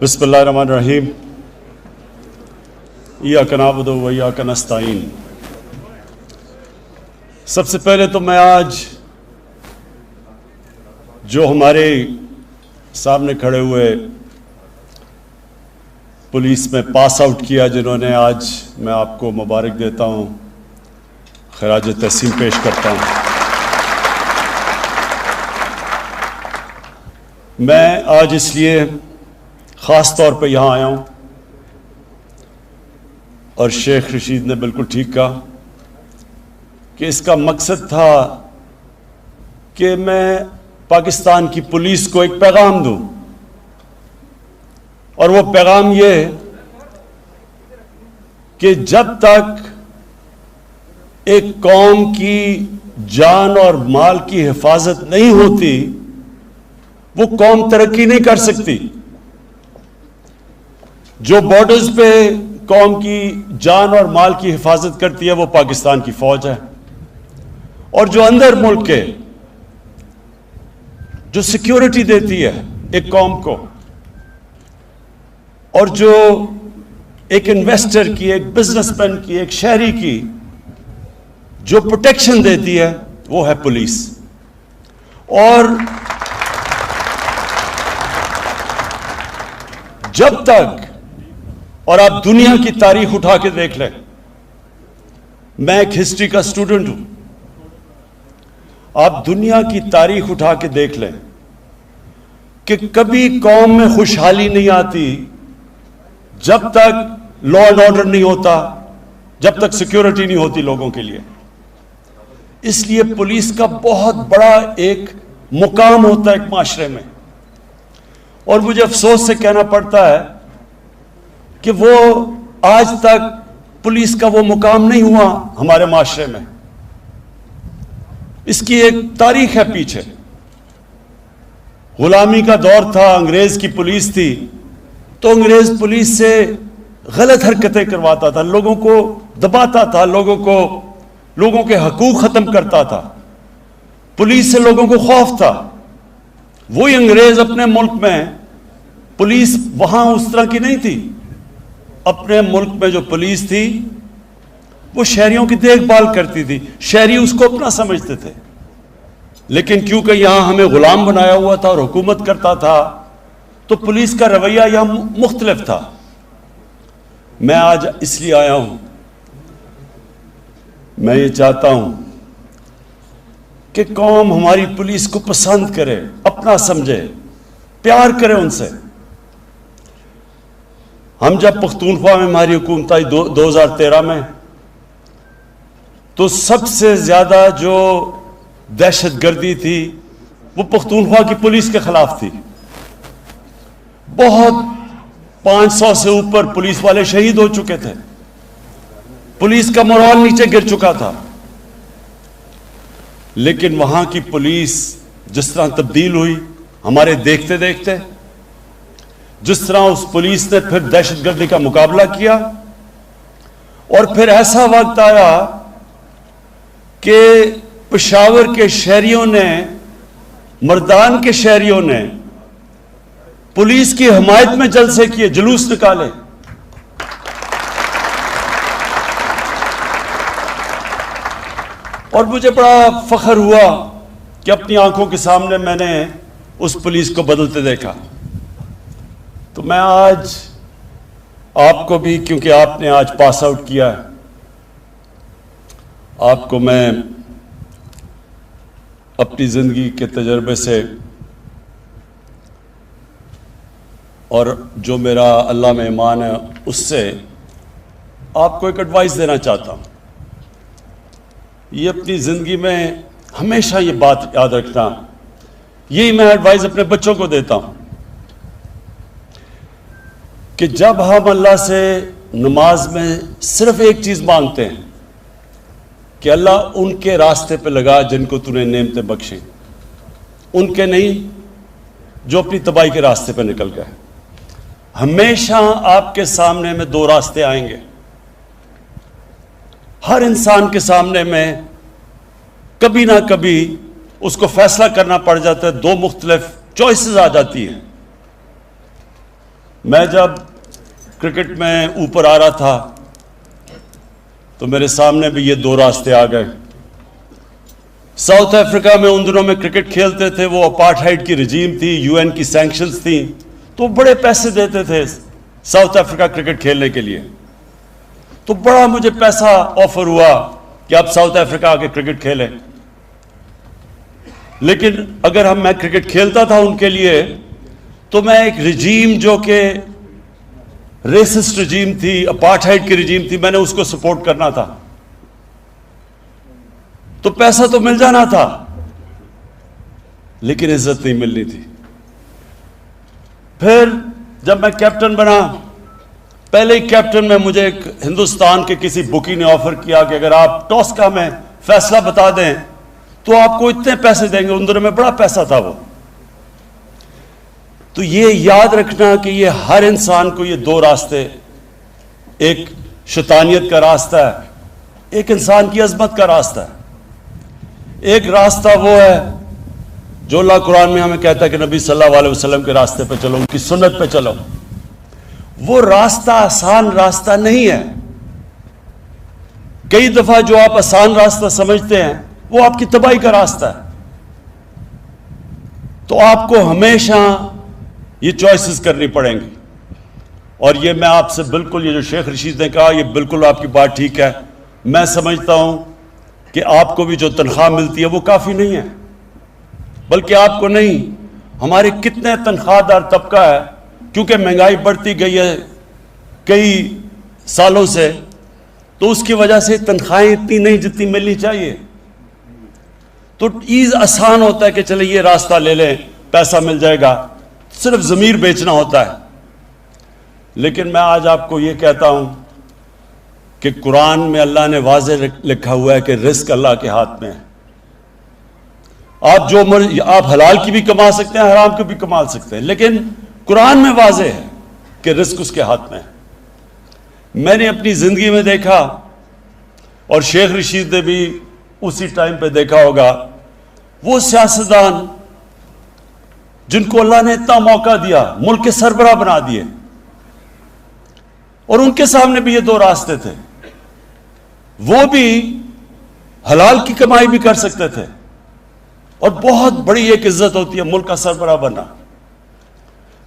بسم اللہ الرحمن الرحیم ایاک نعبد و ایاک نستعین۔ سب سے پہلے تو میں آج جو ہمارے سامنے کھڑے ہوئے پولیس میں پاس آؤٹ کیا جنہوں نے، آج میں آپ کو مبارک دیتا ہوں، خراج تحسین پیش کرتا ہوں۔ میں آج اس لیے خاص طور پہ یہاں آیا ہوں، اور شیخ رشید نے بالکل ٹھیک کہا کہ اس کا مقصد تھا کہ میں پاکستان کی پولیس کو ایک پیغام دوں، اور وہ پیغام یہ کہ جب تک ایک قوم کی جان اور مال کی حفاظت نہیں ہوتی وہ قوم ترقی نہیں کر سکتی۔ جو بارڈرز پہ قوم کی جان اور مال کی حفاظت کرتی ہے وہ پاکستان کی فوج ہے، اور جو اندر ملک کے جو سیکیورٹی دیتی ہے ایک قوم کو، اور جو ایک انویسٹر کی، ایک بزنس مین کی، ایک شہری کی جو پروٹیکشن دیتی ہے وہ ہے پولیس۔ اور جب تک، اور آپ دنیا کی تاریخ اٹھا کے دیکھ لیں، میں ایک ہسٹری کا اسٹوڈنٹ ہوں، آپ دنیا کی تاریخ اٹھا کے دیکھ لیں کہ کبھی قوم میں خوشحالی نہیں آتی جب تک لا اینڈ آرڈر نہیں ہوتا، جب تک سیکیورٹی نہیں ہوتی لوگوں کے لیے۔ اس لیے پولیس کا بہت بڑا ایک مقام ہوتا ہے ایک معاشرے میں، اور مجھے افسوس سے کہنا پڑتا ہے کہ وہ آج تک پولیس کا وہ مقام نہیں ہوا ہمارے معاشرے میں۔ اس کی ایک تاریخ ہے پیچھے۔ غلامی کا دور تھا، انگریز کی پولیس تھی، تو انگریز پولیس سے غلط حرکتیں کرواتا تھا، لوگوں کو دباتا تھا، لوگوں کے حقوق ختم کرتا تھا، پولیس سے لوگوں کو خوف تھا۔ وہی انگریز اپنے ملک میں، پولیس وہاں اس طرح کی نہیں تھی۔ اپنے ملک میں جو پولیس تھی وہ شہریوں کی دیکھ بھال کرتی تھی، شہری اس کو اپنا سمجھتے تھے، لیکن کیونکہ یہاں ہمیں غلام بنایا ہوا تھا اور حکومت کرتا تھا تو پولیس کا رویہ یہاں مختلف تھا۔ میں آج اس لیے آیا ہوں، میں یہ چاہتا ہوں کہ قوم ہماری پولیس کو پسند کرے، اپنا سمجھے، پیار کرے ان سے۔ ہم جب پختونخوا میں ہماری حکومت آئی 2013 میں، تو سب سے زیادہ جو دہشت گردی تھی وہ پختونخوا کی پولیس کے خلاف تھی۔ بہت 500 سے اوپر پولیس والے شہید ہو چکے تھے، پولیس کا مورال نیچے گر چکا تھا، لیکن وہاں کی پولیس جس طرح تبدیل ہوئی ہمارے دیکھتے دیکھتے، جس طرح اس پولیس نے پھر دہشت گردی کا مقابلہ کیا، اور پھر ایسا وقت آیا کہ پشاور کے شہریوں نے، مردان کے شہریوں نے پولیس کی حمایت میں جلسے کیے، جلوس نکالے۔ اور مجھے بڑا فخر ہوا کہ اپنی آنکھوں کے سامنے میں نے اس پولیس کو بدلتے دیکھا۔ تو میں آج آپ کو بھی، کیونکہ آپ نے آج پاس آؤٹ کیا ہے، آپ کو میں اپنی زندگی کے تجربے سے اور جو میرا اللہ میں ایمان ہے اس سے آپ کو ایک ایڈوائس دینا چاہتا ہوں۔ یہ اپنی زندگی میں ہمیشہ یہ بات یاد رکھنا، یہی میں ایڈوائس اپنے بچوں کو دیتا ہوں کہ جب ہم اللہ سے نماز میں صرف ایک چیز مانگتے ہیں کہ اللہ ان کے راستے پہ لگا جن کو تو نے نعمتیں بخشیں، ان کے نہیں جو اپنی تباہی کے راستے پہ نکل گئے۔ ہمیشہ آپ کے سامنے میں دو راستے آئیں گے، ہر انسان کے سامنے میں کبھی نہ کبھی اس کو فیصلہ کرنا پڑ جاتا ہے، دو مختلف چوائسز آ جاتی ہیں۔ میں جب کرکٹ میں اوپر آ رہا تھا تو میرے سامنے بھی یہ دو راستے آ گئے. ساؤتھ افریقہ میں ان دنوں میں کرکٹ کھیلتے تھے, وہ اپارٹھائڈ کی رجیم تھی, UN کی سینکشنز تھیں, تو بڑے پیسے دیتے تھے ساؤتھ افریقہ کرکٹ کھیلنے کے لیے. تو بڑا مجھے پیسہ آفر ہوا کہ آپ ساؤتھ افریقہ آ کے کرکٹ کھیلیں. لیکن اگر میں کرکٹ کھیلتا تھا ان کے لیے تو میں ایک رجیم جو کہ ریسسٹ رجیم تھی, اپارٹھائڈ کی رجیم تھی, میں نے اس کو سپورٹ کرنا تھا. تو پیسہ تو مل جانا تھا لیکن عزت نہیں ملنی تھی. پھر جب میں کیپٹن بنا, پہلے ہی کیپٹن میں مجھے ایک ہندوستان کے کسی بکی نے آفر کیا کہ اگر آپ ٹاس کا میں فیصلہ بتا دیں تو آپ کو اتنے پیسے دیں گے. ان دنوں میں بڑا پیسہ تھا وہ. تو یہ یاد رکھنا کہ یہ ہر انسان کو یہ دو راستے, ایک شیطانیت کا راستہ ہے, ایک انسان کی عظمت کا راستہ ہے. ایک راستہ وہ ہے جو اللہ قرآن میں ہمیں کہتا ہے کہ نبی صلی اللہ علیہ وسلم کے راستے پہ چلو, ان کی سنت پہ چلو. وہ راستہ آسان راستہ نہیں ہے. کئی دفعہ جو آپ آسان راستہ سمجھتے ہیں وہ آپ کی تباہی کا راستہ ہے. تو آپ کو ہمیشہ یہ چوائسز کرنی پڑیں گی. اور یہ میں آپ سے بالکل, یہ جو شیخ رشید نے کہا, یہ بالکل آپ کی بات ٹھیک ہے. میں سمجھتا ہوں کہ آپ کو بھی جو تنخواہ ملتی ہے وہ کافی نہیں ہے, بلکہ آپ کو نہیں, ہمارے کتنے تنخواہ دار طبقہ ہے, کیونکہ مہنگائی بڑھتی گئی ہے کئی سالوں سے, تو اس کی وجہ سے تنخواہیں اتنی نہیں جتنی ملنی چاہیے. تو ایز آسان ہوتا ہے کہ چلے یہ راستہ لے لیں, پیسہ مل جائے گا, صرف ضمیر بیچنا ہوتا ہے. لیکن میں آج آپ کو یہ کہتا ہوں کہ قرآن میں اللہ نے واضح لکھا ہوا ہے کہ رزق اللہ کے ہاتھ میں ہے. آپ حلال کی بھی کما سکتے ہیں, حرام کی بھی کما سکتے ہیں, لیکن قرآن میں واضح ہے کہ رزق اس کے ہاتھ میں ہے. میں نے اپنی زندگی میں دیکھا, اور شیخ رشید نے بھی اسی ٹائم پہ دیکھا ہوگا, وہ سیاستدان جن کو اللہ نے اتنا موقع دیا, ملک کے سربراہ بنا دیے, اور ان کے سامنے بھی یہ دو راستے تھے. وہ بھی حلال کی کمائی بھی کر سکتے تھے, اور بہت بڑی ایک عزت ہوتی ہے ملک کا سربراہ بننا.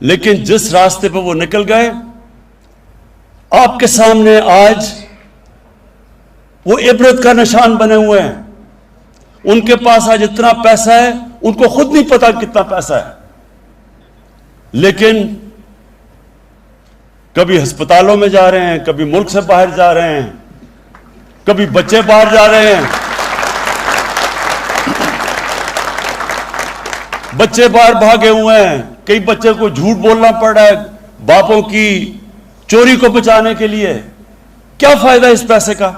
لیکن جس راستے پہ وہ نکل گئے, آپ کے سامنے آج وہ عبرت کا نشان بنے ہوئے ہیں. ان کے پاس آج اتنا پیسہ ہے, ان کو خود نہیں پتا کتنا پیسہ ہے, لیکن کبھی ہسپتالوں میں جا رہے ہیں, کبھی ملک سے باہر جا رہے ہیں, کبھی بچے باہر جا رہے ہیں, بچے باہر بھاگے ہوئے ہیں. کئی بچے کو جھوٹ بولنا پڑ رہا ہے باپوں کی چوری کو بچانے کے لیے. کیا فائدہ اس پیسے کا؟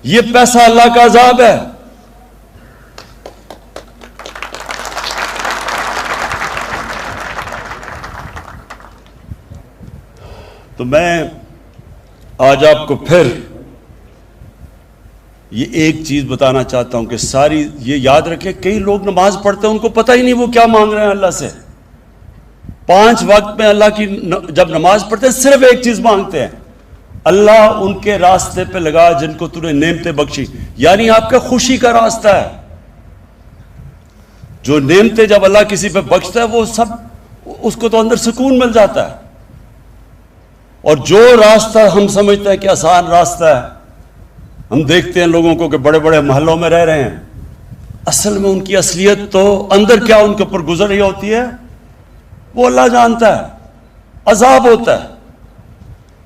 یہ پیسہ اللہ کا عذاب ہے. تو میں آج آپ کو پھر یہ ایک چیز بتانا چاہتا ہوں کہ ساری یہ یاد رکھیں, کئی لوگ نماز پڑھتے ہیں, ان کو پتہ ہی نہیں وہ کیا مانگ رہے ہیں اللہ سے. 5 وقت میں اللہ کی جب نماز پڑھتے ہیں صرف ایک چیز مانگتے ہیں, اللہ ان کے راستے پہ لگا جن کو تو نے نعمتیں بخشی. یعنی آپ کا خوشی کا راستہ ہے. جو نعمتیں جب اللہ کسی پہ بخشتا ہے وہ سب, اس کو تو اندر سکون مل جاتا ہے. اور جو راستہ ہم سمجھتے ہیں کہ آسان راستہ ہے, ہم دیکھتے ہیں لوگوں کو کہ بڑے بڑے محلوں میں رہ رہے ہیں, اصل میں ان کی اصلیت تو اندر کیا ان کے اوپر گزر رہی ہوتی ہے وہ اللہ جانتا ہے. عذاب ہوتا ہے.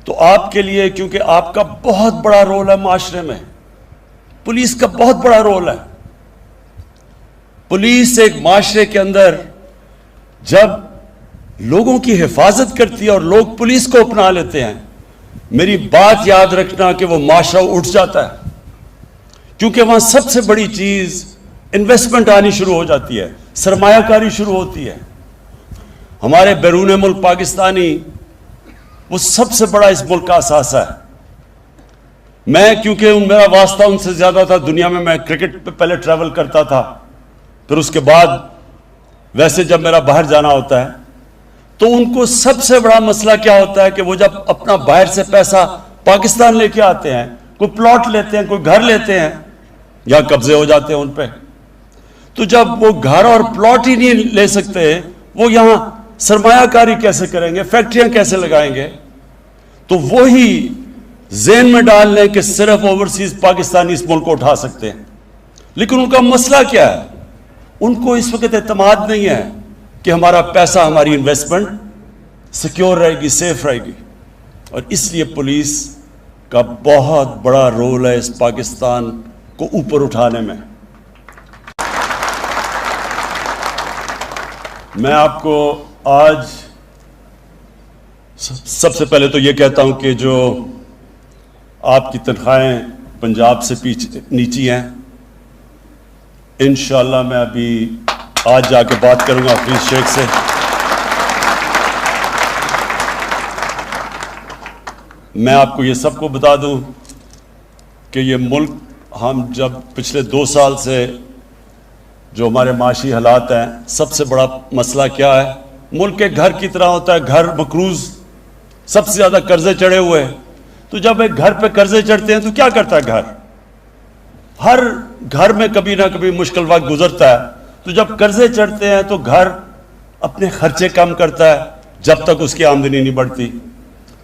تو آپ کے لیے, کیونکہ آپ کا بہت بڑا رول ہے معاشرے میں, پولیس کا بہت بڑا رول ہے. پولیس ایک معاشرے کے اندر جب لوگوں کی حفاظت کرتی ہے اور لوگ پولیس کو اپنا لیتے ہیں, میری بات یاد رکھنا کہ وہ معاشرہ اٹھ جاتا ہے. کیونکہ وہاں سب سے بڑی چیز انویسٹمنٹ آنی شروع ہو جاتی ہے, سرمایہ کاری شروع ہوتی ہے. ہمارے بیرون ملک پاکستانی وہ سب سے بڑا اس ملک کا اثاثہ ہے. میں کیونکہ میرا واسطہ ان سے زیادہ تھا دنیا میں کرکٹ پہ پہلے ٹریول کرتا تھا, پھر اس کے بعد ویسے جب میرا باہر جانا ہوتا ہے تو ان کو سب سے بڑا مسئلہ کیا ہوتا ہے کہ وہ جب اپنا باہر سے پیسہ پاکستان لے کے آتے ہیں، کوئی پلاٹ لیتے ہیں، کوئی گھر لیتے ہیں، یا قبضے ہو جاتے ہیں ان پہ، تو جب وہ گھر اور پلاٹ ہی نہیں لے سکتے، وہ یہاں سرمایہ کاری کیسے کریں گے، فیکٹریاں کیسے لگائیں گے؟ تو وہی ذہن میں ڈال لیں کہ صرف اوورسیز پاکستانی اس ملک کو اٹھا سکتے ہیں. لیکن ان کا مسئلہ کیا ہے؟ ان کو اس وقت اعتماد نہیں ہے کہ ہمارا پیسہ، ہماری انویسٹمنٹ سیکیور رہے گی، سیف رہے گی. اور اس لیے پولیس کا بہت بڑا رول ہے اس پاکستان کو اوپر اٹھانے میں. میں آپ کو آج سب سے پہلے تو یہ کہتا ہوں کہ جو آپ کی تنخواہیں پنجاب سے نیچی ہیں، انشاءاللہ میں ابھی آج جا کے بات کروں گا حفیظ شیخ سے. میں آپ کو یہ سب کو بتا دوں کہ یہ ملک، ہم جب پچھلے 2 سال سے جو ہمارے معاشی حالات ہیں، سب سے بڑا مسئلہ کیا ہے؟ ملک کے گھر کی طرح ہوتا ہے، گھر مقروض، سب سے زیادہ قرضے چڑھے ہوئے. تو جب ایک گھر پہ قرضے چڑھتے ہیں تو کیا کرتا ہے گھر؟ ہر گھر میں کبھی نہ کبھی مشکل وقت گزرتا ہے. تو جب قرضے چڑھتے ہیں تو گھر اپنے خرچے کم کرتا ہے جب تک اس کی آمدنی نہیں بڑھتی.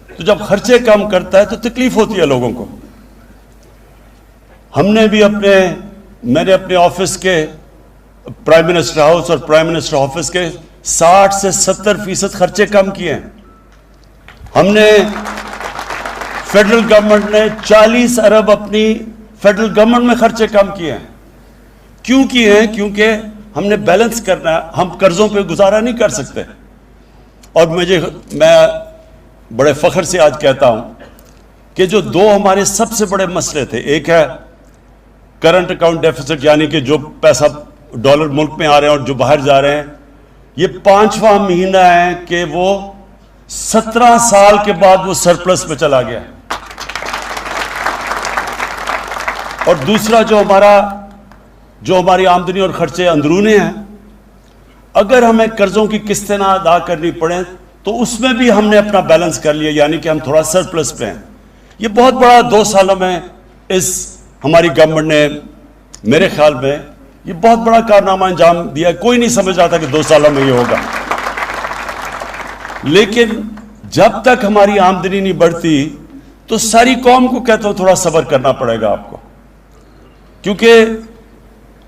تو جب خرچے کم کرتا ہے تو تکلیف ہوتی ہے لوگوں کو. ہم نے بھی میں نے اپنے آفس کے، پرائم منسٹر ہاؤس اور پرائم منسٹر آفس کے 60 سے 70% خرچے کم کیے ہیں. ہم نے فیڈرل گورنمنٹ نے 40 ارب اپنی فیڈرل گورنمنٹ میں خرچے کم کیے ہیں. کیوں کیے ہیں؟ کیونکہ ہم نے بیلنس کرنا ہے. ہم قرضوں پہ گزارا نہیں کر سکتے. اور میں بڑے فخر سے آج کہتا ہوں کہ جو 2 ہمارے سب سے بڑے مسئلے تھے، ایک ہے کرنٹ اکاؤنٹ ڈیفیسٹ، یعنی کہ جو پیسہ ڈالر ملک میں آ رہے ہیں اور جو باہر جا رہے ہیں، یہ 5واں مہینہ ہے کہ وہ 17 سال کے بعد وہ سرپلس میں چلا گیا. اور دوسرا جو ہماری آمدنی اور خرچے اندرونی ہیں، اگر ہمیں قرضوں کی قسطیں نہ ادا کرنی پڑیں تو اس میں بھی ہم نے اپنا بیلنس کر لیا، یعنی کہ ہم تھوڑا سرپلس پہ ہیں. یہ بہت بڑا 2 سالوں میں ہماری گورنمنٹ نے، میرے خیال میں یہ بہت بڑا کارنامہ انجام دیا. کوئی نہیں سمجھ رہا تھا کہ 2 سالوں میں یہ ہوگا. لیکن جب تک ہماری آمدنی نہیں بڑھتی تو ساری قوم کو کہتا ہوں تھوڑا صبر کرنا پڑے گا آپ کو، کیونکہ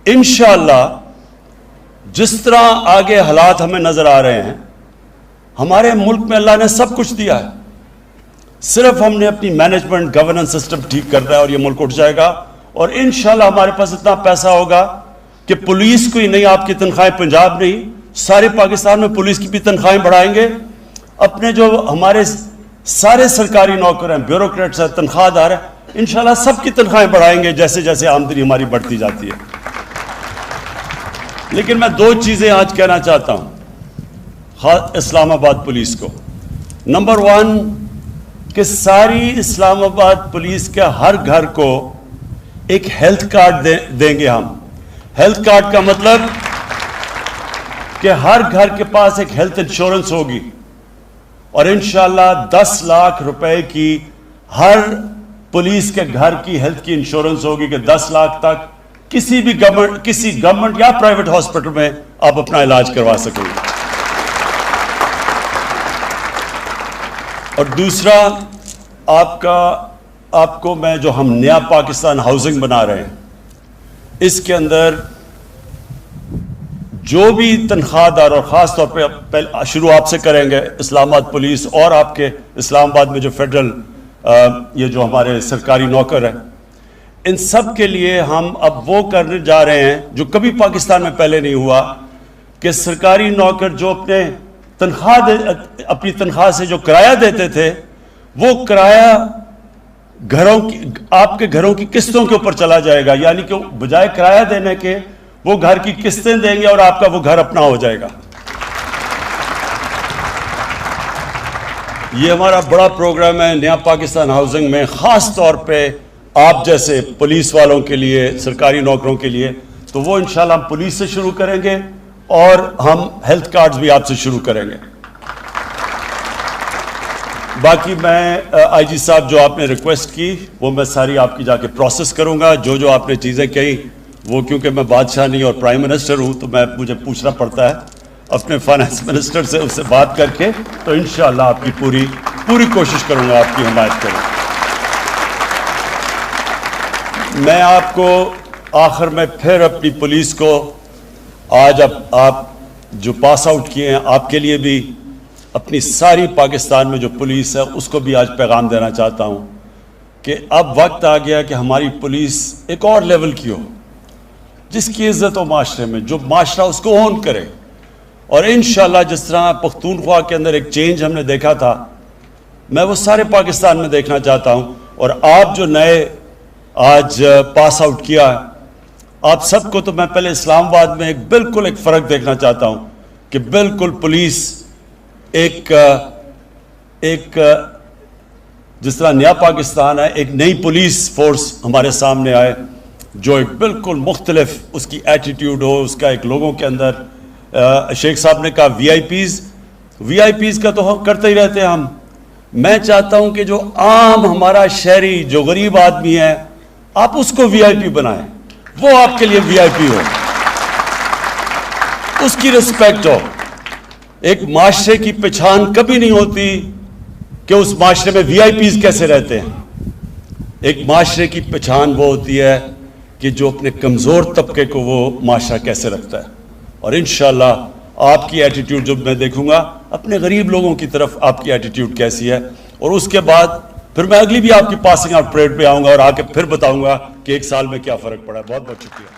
انشاءاللہ جس طرح آگے حالات ہمیں نظر آ رہے ہیں، ہمارے ملک میں اللہ نے سب کچھ دیا ہے. صرف ہم نے اپنی مینجمنٹ، گورننس سسٹم ٹھیک کرنا ہے اور یہ ملک اٹھ جائے گا. اور انشاءاللہ ہمارے پاس اتنا پیسہ ہوگا کہ پولیس کو ہی نہیں، آپ کی تنخواہیں پنجاب نہیں، سارے پاکستان میں پولیس کی بھی تنخواہیں بڑھائیں گے. اپنے جو ہمارے سارے سرکاری نوکر ہیں، بیوروکریٹس ہیں، تنخواہ دار ہیں، انشاءاللہ سب کی تنخواہیں بڑھائیں گے جیسے جیسے آمدنی ہماری بڑھتی جاتی ہے. لیکن میں 2 چیزیں آج کہنا چاہتا ہوں اسلام آباد پولیس کو. نمبر 1 کہ ساری اسلام آباد پولیس کے ہر گھر کو ایک ہیلتھ کارڈ دیں گے ہم. ہیلتھ کارڈ کا مطلب کہ ہر گھر کے پاس ایک ہیلتھ انشورنس ہوگی، اور انشاءاللہ 10 لاکھ روپے کی ہر پولیس کے گھر کی ہیلتھ کی انشورنس ہوگی کہ 10 لاکھ تک کسی گورنمنٹ یا پرائیویٹ ہاسپٹل میں آپ اپنا علاج کروا سکیں گے. اور دوسرا، آپ کو میں جو ہم نیا پاکستان ہاؤسنگ بنا رہے ہیں، اس کے اندر جو بھی تنخواہ دار، اور خاص طور پہ شروع آپ سے کریں گے، اسلام آباد پولیس اور آپ کے اسلام آباد میں جو فیڈرل یہ جو ہمارے سرکاری نوکر ہیں، ان سب کے لیے ہم اب وہ کرنے جا رہے ہیں جو کبھی پاکستان میں پہلے نہیں ہوا، کہ سرکاری نوکر جو اپنی تنخواہ سے جو کرایہ دیتے تھے، وہ کرایہ آپ کے گھروں کی قسطوں کے اوپر چلا جائے گا. یعنی کہ بجائے کرایہ دینے کے وہ گھر کی قسطیں دیں گے اور آپ کا وہ گھر اپنا ہو جائے گا. یہ ہمارا بڑا پروگرام ہے نیا پاکستان ہاؤسنگ میں، خاص طور پہ آپ جیسے پولیس والوں کے لیے، سرکاری نوکروں کے لیے. تو وہ انشاءاللہ ہم پولیس سے شروع کریں گے اور ہم ہیلتھ کارڈز بھی آپ سے شروع کریں گے. باقی میں آئی جی صاحب جو آپ نے ریکویسٹ کی وہ میں ساری آپ کی جا کے پروسیس کروں گا. جو آپ نے چیزیں کہیں وہ کیونکہ میں بادشاہ نہیں اور پرائم منسٹر ہوں تو مجھے پوچھنا پڑتا ہے اپنے فائنانس منسٹر سے, اس سے بات کر کے. تو انشاءاللہ آپ کی پوری کوشش کروں گا آپ کی حمایت کروں. میں آپ کو آخر میں پھر اپنی پولیس کو آج آپ جو پاس آؤٹ کیے ہیں آپ کے لیے بھی اپنی ساری پاکستان میں جو پولیس ہے اس کو بھی آج پیغام دینا چاہتا ہوں کہ اب وقت آ گیا کہ ہماری پولیس ایک اور لیول کی ہو جس کی عزت ہو معاشرے میں, جو معاشرہ اس کو اون کرے. اور انشاءاللہ جس طرح پختونخوا کے اندر ایک چینج ہم نے دیکھا تھا میں وہ سارے پاکستان میں دیکھنا چاہتا ہوں. اور آپ جو نئے آج پاس آؤٹ کیا آپ سب کو, تو میں پہلے اسلام آباد میں بالکل ایک فرق دیکھنا چاہتا ہوں کہ بالکل پولیس ایک جس طرح نیا پاکستان ہے ایک نئی پولیس فورس ہمارے سامنے آئے جو ایک بالکل مختلف اس کی ایٹیٹیوڈ ہو, اس کا ایک لوگوں کے اندر. شیخ صاحب نے کہا وی آئی پیز کا تو کرتے ہی رہتے ہیں ہم. میں چاہتا ہوں کہ جو عام ہمارا شہری جو غریب آدمی ہے آپ اس کو وی آئی پی بنائیں, وہ آپ کے لیے وی آئی پی ہو, اس کی رسپیکٹ ہو. ایک معاشرے کی پہچان کبھی نہیں ہوتی کہ اس معاشرے میں وی آئی پیز کیسے رہتے ہیں. ایک معاشرے کی پہچان وہ ہوتی ہے کہ جو اپنے کمزور طبقے کو وہ معاشرہ کیسے رکھتا ہے. اور انشاءاللہ آپ کی ایٹیٹیوڈ جب میں دیکھوں گا اپنے غریب لوگوں کی طرف آپ کی ایٹیٹیوڈ کیسی ہے, اور اس کے بعد پھر میں اگلی بھی آپ کی پاسنگ آؤٹ پریڈ پہ آؤں گا اور آ کے پھر بتاؤں گا کہ ایک سال میں کیا فرق پڑا ہے. بہت بہت شکریہ.